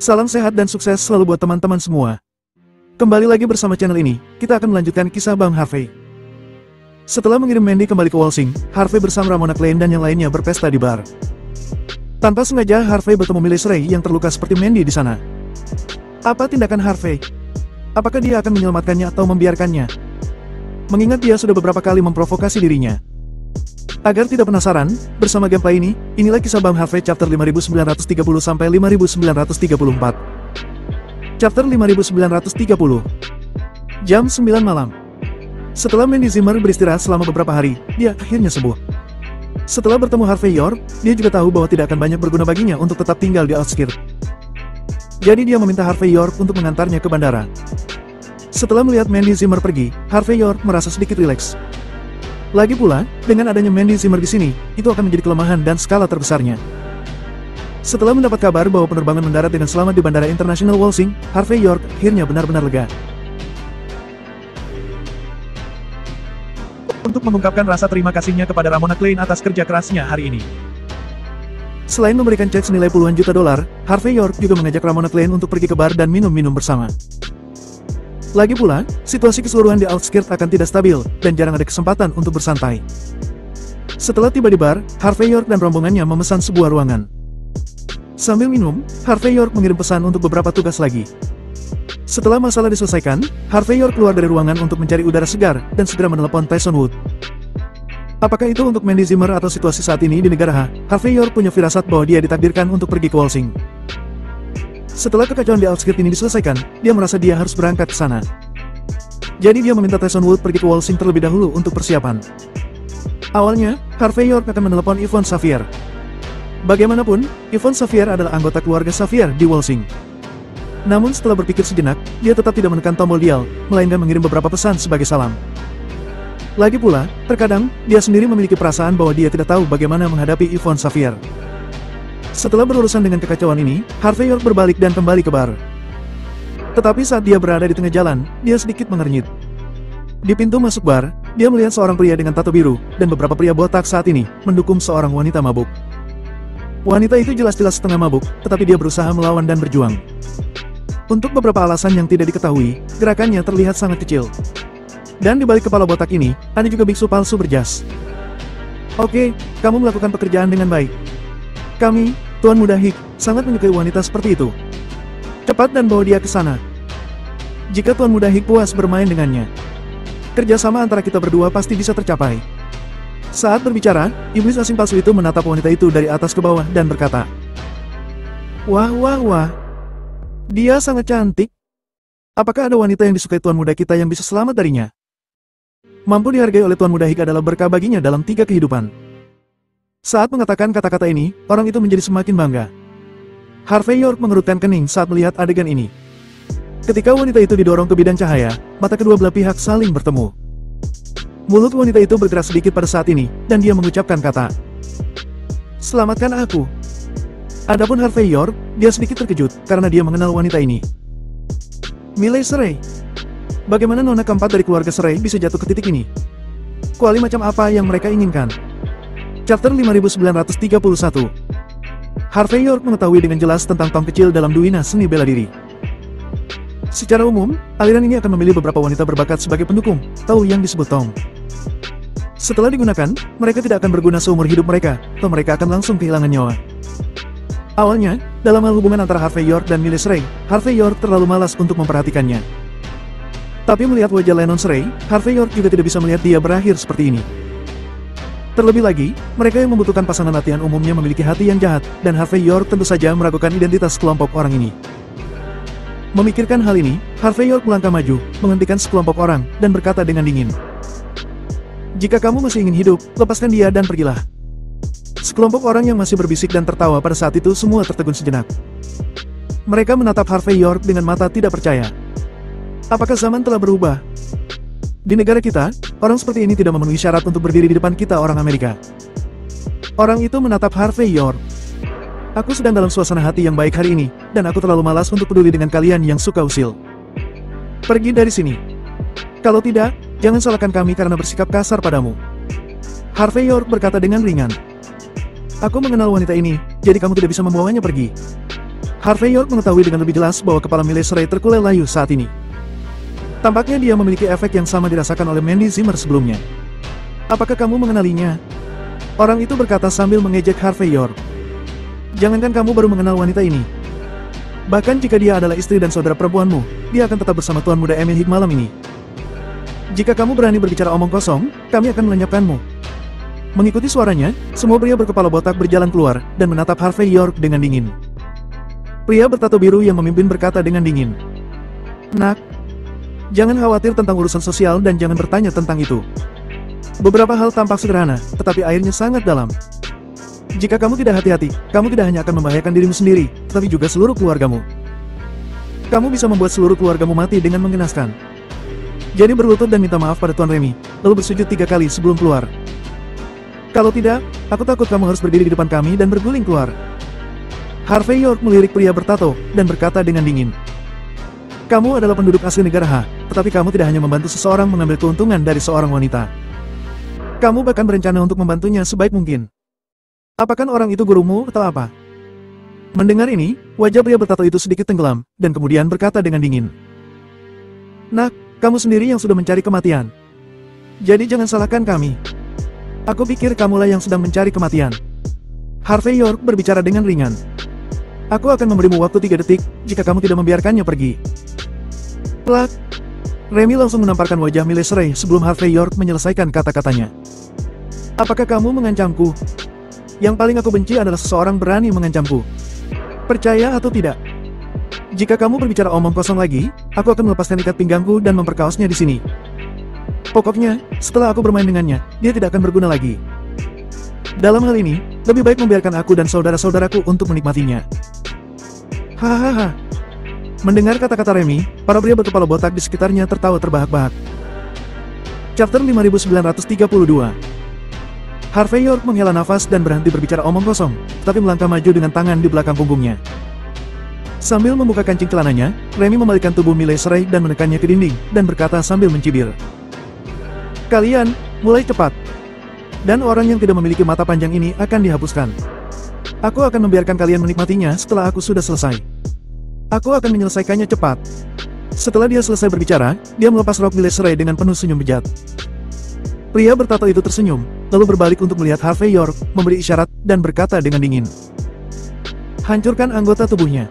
Salam sehat dan sukses selalu buat teman-teman semua. Kembali lagi bersama channel ini, kita akan melanjutkan kisah Bang Harvey. Setelah mengirim Mandy kembali ke Walsing, Harvey bersama Ramona Klein dan yang lainnya berpesta di bar. Tanpa sengaja, Harvey bertemu Miley Ray yang terluka seperti Mandy di sana. Apa tindakan Harvey? Apakah dia akan menyelamatkannya atau membiarkannya? Mengingat dia sudah beberapa kali memprovokasi dirinya. Agar tidak penasaran, bersama gameplay ini, inilah kisah Bang Harvey chapter 5930 sampai 5934. Chapter 5930. Jam 9 malam. Setelah Mandy Zimmer beristirahat selama beberapa hari, dia akhirnya sembuh. Setelah bertemu Harvey York, dia juga tahu bahwa tidak akan banyak berguna baginya untuk tetap tinggal di outskirts. Jadi dia meminta Harvey York untuk mengantarnya ke bandara. Setelah melihat Mandy Zimmer pergi, Harvey York merasa sedikit rileks. Lagi pula, dengan adanya Mandy Zimmer di sini, itu akan menjadi kelemahan dan skala terbesarnya. Setelah mendapat kabar bahwa penerbangan mendarat dengan selamat di Bandara Internasional Walsing, Harvey York akhirnya benar-benar lega. Untuk mengungkapkan rasa terima kasihnya kepada Ramona Klein atas kerja kerasnya hari ini. Selain memberikan cek senilai puluhan juta dolar, Harvey York juga mengajak Ramona Klein untuk pergi ke bar dan minum-minum bersama. Lagi pula, situasi keseluruhan di outskirts akan tidak stabil, dan jarang ada kesempatan untuk bersantai. Setelah tiba di bar, Harvey York dan rombongannya memesan sebuah ruangan. Sambil minum, Harvey York mengirim pesan untuk beberapa tugas lagi. Setelah masalah diselesaikan, Harvey York keluar dari ruangan untuk mencari udara segar, dan segera menelepon Tyson Wood. Apakah itu untuk Mandy Zimmer atau situasi saat ini di negara H, Harvey York punya firasat bahwa dia ditakdirkan untuk pergi ke Walsing. Setelah kekacauan di outskirts ini diselesaikan, dia merasa dia harus berangkat ke sana. Jadi dia meminta Tyson Wood pergi ke Walsing terlebih dahulu untuk persiapan. Awalnya, Harvey York akan menelepon Yvonne Xavier. Bagaimanapun, Yvonne Xavier adalah anggota keluarga Xavier di Walsing. Namun setelah berpikir sejenak, dia tetap tidak menekan tombol dial, melainkan mengirim beberapa pesan sebagai salam. Lagi pula, terkadang, dia sendiri memiliki perasaan bahwa dia tidak tahu bagaimana menghadapi Yvonne Xavier. Setelah berurusan dengan kekacauan ini, Harvey York berbalik dan kembali ke bar. Tetapi saat dia berada di tengah jalan, dia sedikit mengernyit. Di pintu masuk bar, dia melihat seorang pria dengan tato biru, dan beberapa pria botak saat ini, mendukung seorang wanita mabuk. Wanita itu jelas-jelas setengah mabuk, tetapi dia berusaha melawan dan berjuang. Untuk beberapa alasan yang tidak diketahui, gerakannya terlihat sangat kecil. Dan di balik kepala botak ini, ada juga biksu palsu berjas. Oke, kamu melakukan pekerjaan dengan baik. Kami, Tuan Muda Hik, sangat menyukai wanita seperti itu. Cepat dan bawa dia ke sana. Jika Tuan Muda Hik puas bermain dengannya, kerjasama antara kita berdua pasti bisa tercapai. Saat berbicara, iblis asing palsu itu menatap wanita itu dari atas ke bawah dan berkata, "Wah wah wah, dia sangat cantik. Apakah ada wanita yang disukai Tuan Muda kita yang bisa selamat darinya?" Mampu dihargai oleh Tuan Muda Hik adalah berkah baginya dalam 3 kehidupan. Saat mengatakan kata-kata ini, orang itu menjadi semakin bangga. Harvey York mengerutkan kening saat melihat adegan ini. Ketika wanita itu didorong ke bidang cahaya, mata kedua belah pihak saling bertemu. Mulut wanita itu bergerak sedikit pada saat ini, dan dia mengucapkan kata, "Selamatkan aku." Adapun Harvey York, dia sedikit terkejut, karena dia mengenal wanita ini. Miley Ray. Bagaimana nona keempat dari keluarga Ray bisa jatuh ke titik ini? Kuali macam apa yang mereka inginkan? Chapter 5931. Harvey York mengetahui dengan jelas tentang tong kecil dalam dunia seni bela diri. Secara umum, aliran ini akan memilih beberapa wanita berbakat sebagai pendukung, tahu yang disebut tong. Setelah digunakan, mereka tidak akan berguna seumur hidup mereka, atau mereka akan langsung kehilangan nyawa. Awalnya, dalam hal hubungan antara Harvey York dan Miley Ray, Harvey York terlalu malas untuk memperhatikannya. Tapi melihat wajah Lennon Ray, Harvey York juga tidak bisa melihat dia berakhir seperti ini. Terlebih lagi, mereka yang membutuhkan pasangan latihan umumnya memiliki hati yang jahat, dan Harvey York tentu saja meragukan identitas kelompok orang ini. Memikirkan hal ini, Harvey York melangkah maju, menghentikan sekelompok orang, dan berkata dengan dingin, "Jika kamu masih ingin hidup, lepaskan dia dan pergilah." Sekelompok orang yang masih berbisik dan tertawa pada saat itu semua tertegun sejenak. Mereka menatap Harvey York dengan mata tidak percaya. Apakah zaman telah berubah? Di negara kita, orang seperti ini tidak memenuhi syarat untuk berdiri di depan kita orang Amerika. Orang itu menatap Harvey York. Aku sedang dalam suasana hati yang baik hari ini, dan aku terlalu malas untuk peduli dengan kalian yang suka usil. Pergi dari sini. Kalau tidak, jangan salahkan kami karena bersikap kasar padamu. Harvey York berkata dengan ringan. Aku mengenal wanita ini, jadi kamu tidak bisa membawanya pergi. Harvey York mengetahui dengan lebih jelas bahwa kepala Miley Shrey terkulai layu saat ini. Tampaknya dia memiliki efek yang sama dirasakan oleh Mandy Zimmer sebelumnya. Apakah kamu mengenalinya? Orang itu berkata sambil mengejek Harvey York. Jangankan kamu baru mengenal wanita ini. Bahkan jika dia adalah istri dan saudara perempuanmu, dia akan tetap bersama Tuan Muda Emil Higg malam ini. Jika kamu berani berbicara omong kosong, kami akan melenyapkanmu. Mengikuti suaranya, semua pria berkepala botak berjalan keluar, dan menatap Harvey York dengan dingin. Pria bertato biru yang memimpin berkata dengan dingin. Nak, jangan khawatir tentang urusan sosial dan jangan bertanya tentang itu. Beberapa hal tampak sederhana, tetapi airnya sangat dalam. Jika kamu tidak hati-hati, kamu tidak hanya akan membahayakan dirimu sendiri, tetapi juga seluruh keluargamu. Kamu bisa membuat seluruh keluargamu mati dengan mengenaskan. Jadi berlutut dan minta maaf pada Tuan Remy, lalu bersujud 3 kali sebelum keluar. Kalau tidak, aku takut kamu harus berdiri di depan kami dan berguling keluar. Harvey York melirik pria bertato, dan berkata dengan dingin. Kamu adalah penduduk asli negara H, tetapi kamu tidak hanya membantu seseorang mengambil keuntungan dari seorang wanita. Kamu bahkan berencana untuk membantunya sebaik mungkin. Apakah orang itu gurumu atau apa? Mendengar ini, wajah pria bertato itu sedikit tenggelam, dan kemudian berkata dengan dingin. Nak, kamu sendiri yang sudah mencari kematian. Jadi jangan salahkan kami. Aku pikir kamulah yang sedang mencari kematian. Harvey York berbicara dengan ringan. Aku akan memberimu waktu 3 detik, jika kamu tidak membiarkannya pergi. Plak. Remy langsung menamparkan wajah Miley Shrey sebelum Harvey York menyelesaikan kata-katanya. Apakah kamu mengancamku? Yang paling aku benci adalah seseorang berani mengancamku. Percaya atau tidak? Jika kamu berbicara omong kosong lagi, aku akan melepaskan ikat pinggangku dan memperkaosnya di sini. Pokoknya, setelah aku bermain dengannya, dia tidak akan berguna lagi. Dalam hal ini, lebih baik membiarkan aku dan saudara-saudaraku untuk menikmatinya. Hahaha. Mendengar kata-kata Remy, para pria berkepala botak di sekitarnya tertawa terbahak-bahak. Chapter 5932. Harvey York menghela nafas dan berhenti berbicara omong kosong, tapi melangkah maju dengan tangan di belakang punggungnya. Sambil membuka kancing celananya, Remy membalikkan tubuh Miley Shrey dan menekannya ke dinding, dan berkata sambil mencibir. Kalian, mulai cepat. Dan orang yang tidak memiliki mata panjang ini akan dihapuskan. Aku akan membiarkan kalian menikmatinya setelah aku sudah selesai. Aku akan menyelesaikannya cepat. Setelah dia selesai berbicara, dia melepas rok Miley Shrey dengan penuh senyum bejat. Pria bertato itu tersenyum, lalu berbalik untuk melihat Harvey York, memberi isyarat, dan berkata dengan dingin. Hancurkan anggota tubuhnya.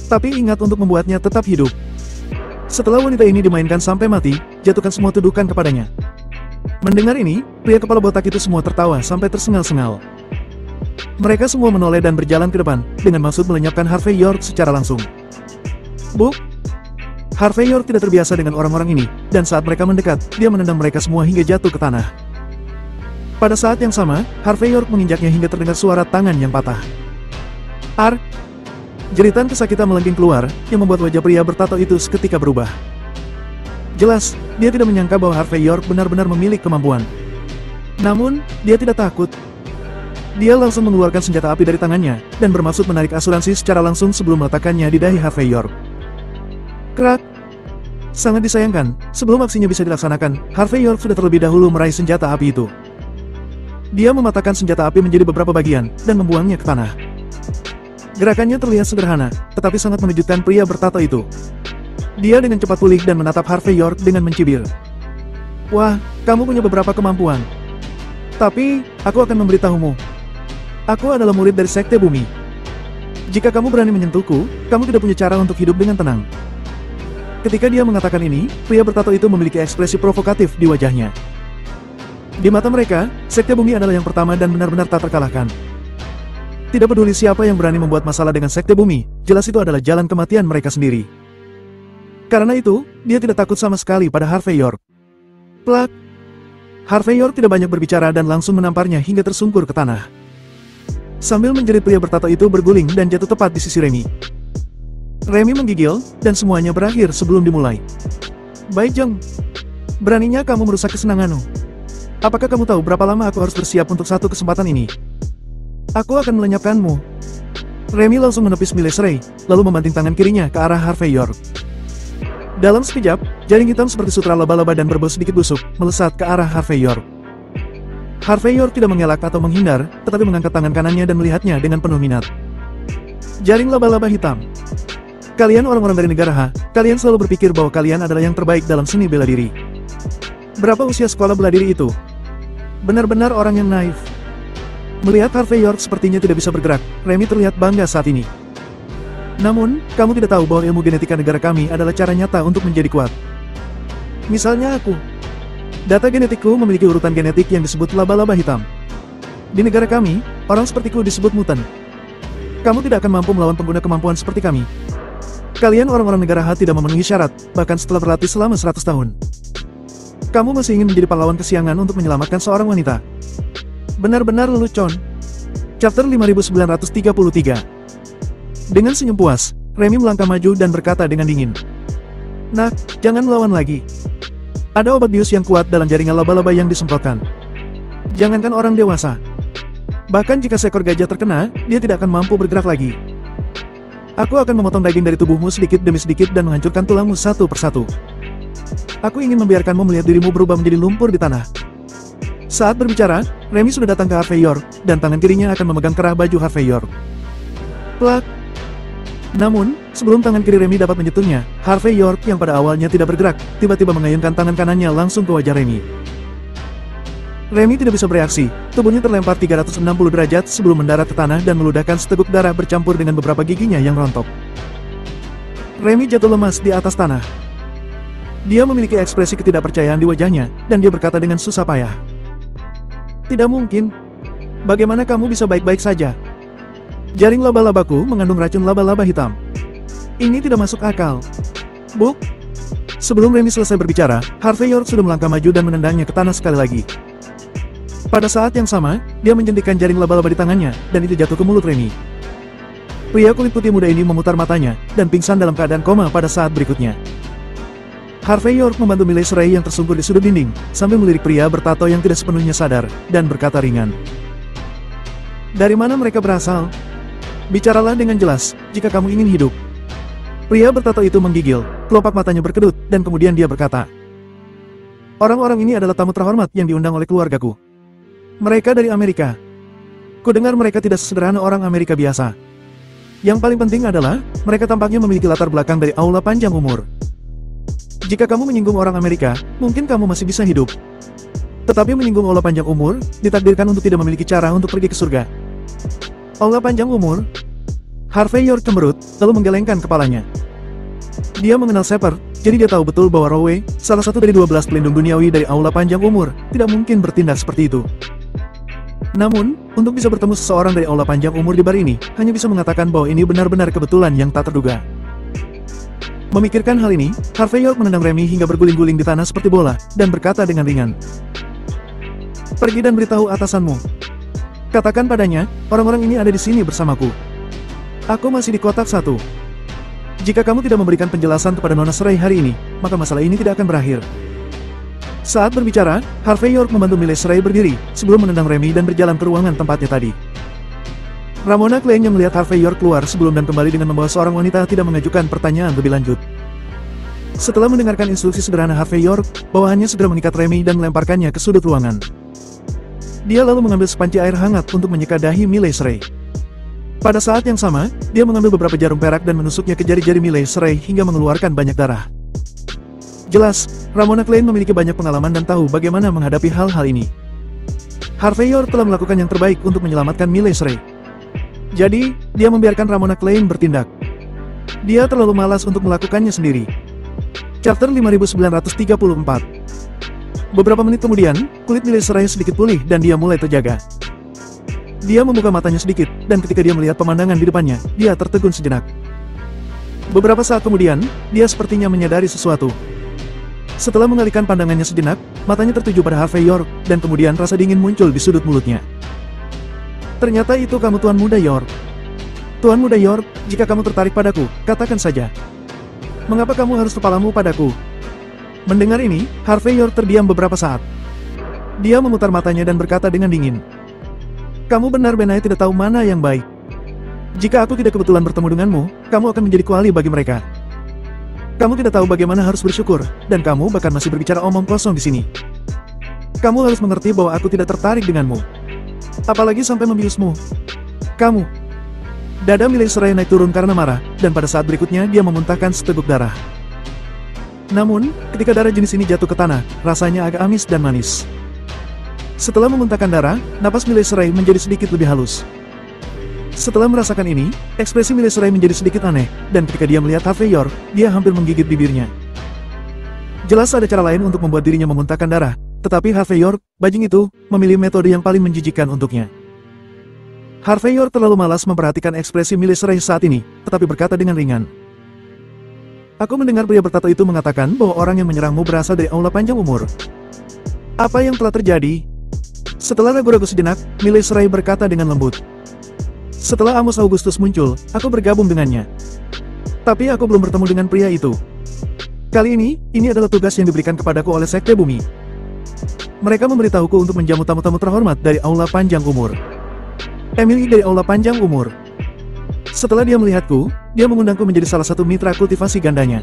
Tapi ingat untuk membuatnya tetap hidup. Setelah wanita ini dimainkan sampai mati, jatuhkan semua tuduhan kepadanya. Mendengar ini, pria kepala botak itu semua tertawa sampai tersengal-sengal. Mereka semua menoleh dan berjalan ke depan, dengan maksud melenyapkan Harvey York secara langsung. Bu? Harvey York tidak terbiasa dengan orang-orang ini, dan saat mereka mendekat, dia menendang mereka semua hingga jatuh ke tanah. Pada saat yang sama, Harvey York menginjaknya hingga terdengar suara tangan yang patah. Ar! Jeritan kesakitan melengking keluar, yang membuat wajah pria bertato itu seketika berubah. Jelas, dia tidak menyangka bahwa Harvey York benar-benar memiliki kemampuan. Namun, dia tidak takut. Dia langsung mengeluarkan senjata api dari tangannya, dan bermaksud menarik asuransi secara langsung sebelum meletakkannya di dahi Harvey York. Krak! Sangat disayangkan, sebelum aksinya bisa dilaksanakan, Harvey York sudah terlebih dahulu meraih senjata api itu. Dia mematahkan senjata api menjadi beberapa bagian, dan membuangnya ke tanah. Gerakannya terlihat sederhana, tetapi sangat mengejutkan pria bertato itu. Dia dengan cepat pulih dan menatap Harvey York dengan mencibir. Wah, kamu punya beberapa kemampuan. Tapi, aku akan memberitahumu. Aku adalah murid dari Sekte Bumi. Jika kamu berani menyentuhku, kamu tidak punya cara untuk hidup dengan tenang. Ketika dia mengatakan ini, pria bertato itu memiliki ekspresi provokatif di wajahnya. Di mata mereka, Sekte Bumi adalah yang pertama dan benar-benar tak terkalahkan. Tidak peduli siapa yang berani membuat masalah dengan Sekte Bumi, jelas itu adalah jalan kematian mereka sendiri. Karena itu, dia tidak takut sama sekali pada Harvey York. Plak! Harvey York tidak banyak berbicara dan langsung menamparnya hingga tersungkur ke tanah. Sambil menjerit, pria bertato itu berguling dan jatuh tepat di sisi Remy. Remy menggigil, dan semuanya berakhir sebelum dimulai. Bai Zheng, beraninya kamu merusak kesenanganmu. Apakah kamu tahu berapa lama aku harus bersiap untuk satu kesempatan ini? Aku akan melenyapkanmu. Remy langsung menepis Miley Shrey, lalu membanting tangan kirinya ke arah Harvey York. Dalam sekejap, jaring hitam seperti sutra laba-laba dan berbau sedikit busuk, melesat ke arah Harvey York. Harvey York tidak mengelak atau menghindar, tetapi mengangkat tangan kanannya dan melihatnya dengan penuh minat. Jaring laba-laba hitam. Kalian orang-orang dari negara H, kalian selalu berpikir bahwa kalian adalah yang terbaik dalam seni bela diri. Berapa usia sekolah bela diri itu? Benar-benar orang yang naif. Melihat Harvey York sepertinya tidak bisa bergerak, Remy terlihat bangga saat ini. Namun, kamu tidak tahu bahwa ilmu genetika negara kami adalah cara nyata untuk menjadi kuat. Misalnya aku. Data genetikku memiliki urutan genetik yang disebut laba-laba hitam. Di negara kami, orang sepertiku disebut mutan. Kamu tidak akan mampu melawan pengguna kemampuan seperti kami. Kalian orang-orang negara H tidak memenuhi syarat, bahkan setelah berlatih selama 100 tahun. Kamu masih ingin menjadi pahlawan kesiangan untuk menyelamatkan seorang wanita. Benar-benar lelucon. Chapter 5933. Dengan senyum puas, Remy melangkah maju dan berkata dengan dingin. Nak, jangan melawan lagi. Ada obat bius yang kuat dalam jaringan laba-laba yang disemprotkan. Jangankan orang dewasa. Bahkan jika seekor gajah terkena, dia tidak akan mampu bergerak lagi. Aku akan memotong daging dari tubuhmu sedikit demi sedikit dan menghancurkan tulangmu satu persatu. Aku ingin membiarkanmu melihat dirimu berubah menjadi lumpur di tanah. Saat berbicara, Remy sudah datang ke Harvey York, dan tangan kirinya akan memegang kerah baju Harvey York. Plak! Namun, sebelum tangan kiri Remy dapat menyentuhnya, Harvey York yang pada awalnya tidak bergerak, tiba-tiba mengayunkan tangan kanannya langsung ke wajah Remy. Remy tidak bisa bereaksi, tubuhnya terlempar 360 derajat sebelum mendarat ke tanah dan meludahkan seteguk darah bercampur dengan beberapa giginya yang rontok. Remy jatuh lemas di atas tanah. Dia memiliki ekspresi ketidakpercayaan di wajahnya, dan dia berkata dengan susah payah. Tidak mungkin. Bagaimana kamu bisa baik-baik saja? Jaring laba-labaku mengandung racun laba-laba hitam. Ini tidak masuk akal. Buk! Sebelum Remy selesai berbicara, Harvey York sudah melangkah maju dan menendangnya ke tanah sekali lagi. Pada saat yang sama, dia menjentikan jaring laba-laba di tangannya, dan itu jatuh ke mulut Remy. Pria kulit putih muda ini memutar matanya, dan pingsan dalam keadaan koma pada saat berikutnya. Harvey York membantu Miley Shrey yang tersungkur di sudut dinding, sambil melirik pria bertato yang tidak sepenuhnya sadar, dan berkata ringan. Dari mana mereka berasal? Bicaralah dengan jelas, jika kamu ingin hidup. Pria bertato itu menggigil, kelopak matanya berkedut, dan kemudian dia berkata. Orang-orang ini adalah tamu terhormat yang diundang oleh keluargaku. Mereka dari Amerika. Kudengar mereka tidak sesederhana orang Amerika biasa. Yang paling penting adalah, mereka tampaknya memiliki latar belakang dari aula panjang umur. Jika kamu menyinggung orang Amerika, mungkin kamu masih bisa hidup. Tetapi menyinggung aula panjang umur, ditakdirkan untuk tidak memiliki cara untuk pergi ke surga. Aula panjang umur? Harvey York cemberut, lalu menggelengkan kepalanya. Dia mengenal Shepard, jadi dia tahu betul bahwa Rowe, salah satu dari 12 pelindung duniawi dari aula panjang umur, tidak mungkin bertindak seperti itu. Namun, untuk bisa bertemu seseorang dari aula panjang umur di bar ini, hanya bisa mengatakan bahwa ini benar-benar kebetulan yang tak terduga. Memikirkan hal ini, Harvey York menendang Remy hingga berguling-guling di tanah seperti bola, dan berkata dengan ringan. Pergi dan beritahu atasanmu. Katakan padanya, orang-orang ini ada di sini bersamaku. Aku masih di kotak 1. Jika kamu tidak memberikan penjelasan kepada Nona Shrey hari ini, maka masalah ini tidak akan berakhir. Saat berbicara, Harvey York membantu Miley Shrey berdiri, sebelum menendang Remy dan berjalan ke ruangan tempatnya tadi. Ramona Klein yang melihat Harvey York keluar sebelum dan kembali dengan membawa seorang wanita tidak mengajukan pertanyaan lebih lanjut. Setelah mendengarkan instruksi sederhana Harvey York, bawahannya segera mengikat Remy dan melemparkannya ke sudut ruangan. Dia lalu mengambil sepanci air hangat untuk menyeka dahi Miley Shrey. Pada saat yang sama, dia mengambil beberapa jarum perak dan menusuknya ke jari-jari Miley Shrey hingga mengeluarkan banyak darah. Jelas, Ramona Klein memiliki banyak pengalaman dan tahu bagaimana menghadapi hal-hal ini. Harvey York telah melakukan yang terbaik untuk menyelamatkan Miley Shrey. Jadi, dia membiarkan Ramona Klein bertindak. Dia terlalu malas untuk melakukannya sendiri. Chapter 5934. Beberapa menit kemudian, kulit Miley Shrey sedikit pulih dan dia mulai terjaga. Dia membuka matanya sedikit, dan ketika dia melihat pemandangan di depannya, dia tertegun sejenak. Beberapa saat kemudian, dia sepertinya menyadari sesuatu. Setelah mengalihkan pandangannya sejenak, matanya tertuju pada Harvey York, dan kemudian rasa dingin muncul di sudut mulutnya. Ternyata itu kamu Tuan Muda York. Tuan Muda York, jika kamu tertarik padaku, katakan saja. Mengapa kamu harus kepalamu padaku? Mendengar ini, Harvey York terdiam beberapa saat. Dia memutar matanya dan berkata dengan dingin. Kamu benar-benar tidak tahu mana yang baik. Jika aku tidak kebetulan bertemu denganmu, kamu akan menjadi kuali bagi mereka. Kamu tidak tahu bagaimana harus bersyukur, dan kamu bahkan masih berbicara omong kosong di sini. Kamu harus mengerti bahwa aku tidak tertarik denganmu. Apalagi sampai membiusmu. Kamu. Dada Miley Cyrus naik turun karena marah, dan pada saat berikutnya dia memuntahkan seteguk darah. Namun, ketika darah jenis ini jatuh ke tanah, rasanya agak amis dan manis. Setelah memuntahkan darah, napas Miley Cyrus menjadi sedikit lebih halus. Setelah merasakan ini, ekspresi Miley Cyrus menjadi sedikit aneh, dan ketika dia melihat Harvey York, dia hampir menggigit bibirnya. Jelas ada cara lain untuk membuat dirinya memuntahkan darah, tetapi Harvey York, bajing itu, memilih metode yang paling menjijikkan untuknya. Harvey York terlalu malas memperhatikan ekspresi Miley Cyrus saat ini, tetapi berkata dengan ringan. Aku mendengar pria bertato itu mengatakan bahwa orang yang menyerangmu berasal dari aula panjang umur. Apa yang telah terjadi? Setelah ragu-ragu sejenak, Miley Cyrus berkata dengan lembut. Setelah Amos Augustus muncul, aku bergabung dengannya. Tapi aku belum bertemu dengan pria itu. Kali ini adalah tugas yang diberikan kepadaku oleh Sekte Bumi. Mereka memberitahuku untuk menjamu tamu-tamu terhormat dari aula panjang umur. Emily dari aula panjang umur. Setelah dia melihatku, dia mengundangku menjadi salah satu mitra kultivasi gandanya.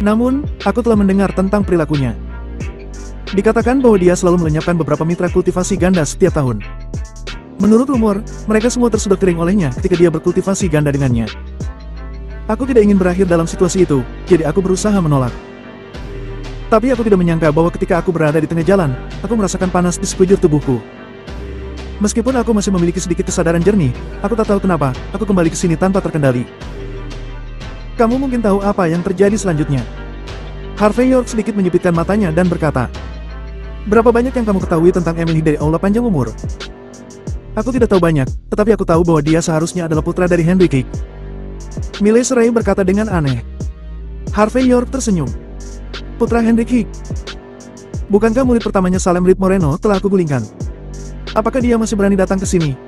Namun, aku telah mendengar tentang perilakunya. Dikatakan bahwa dia selalu melenyapkan beberapa mitra kultivasi ganda setiap tahun. Menurut rumor, mereka semua tersedot kering olehnya ketika dia berkultivasi ganda dengannya. Aku tidak ingin berakhir dalam situasi itu, jadi aku berusaha menolak. Tapi aku tidak menyangka bahwa ketika aku berada di tengah jalan, aku merasakan panas di sekujur tubuhku. Meskipun aku masih memiliki sedikit kesadaran jernih, aku tak tahu kenapa, aku kembali ke sini tanpa terkendali. Kamu mungkin tahu apa yang terjadi selanjutnya. Harvey York sedikit menyipitkan matanya dan berkata, berapa banyak yang kamu ketahui tentang Emily dari aula panjang umur? Aku tidak tahu banyak, tetapi aku tahu bahwa dia seharusnya adalah putra dari Henry Kick. Miley Cyrus berkata dengan aneh. Harvey York tersenyum. Putra Henry Kick. Bukankah murid pertamanya Salem Rip Moreno telah aku gulingkan? Apakah dia masih berani datang ke sini?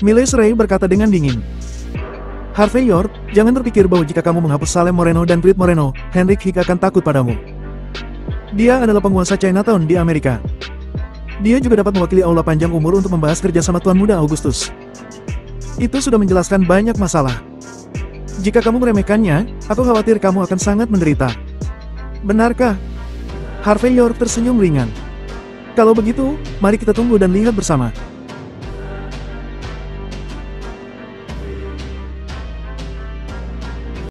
Miley Cyrus berkata dengan dingin. Harvey York, jangan berpikir bahwa jika kamu menghapus Salem Moreno dan Rip Moreno, Henry Kick akan takut padamu. Dia adalah penguasa Chinatown di Amerika. Dia juga dapat mewakili aula panjang umur untuk membahas kerjasama Tuan Muda Augustus. Itu sudah menjelaskan banyak masalah. Jika kamu meremehkannya, aku khawatir kamu akan sangat menderita. Benarkah? Harvey York tersenyum ringan. Kalau begitu, mari kita tunggu dan lihat bersama.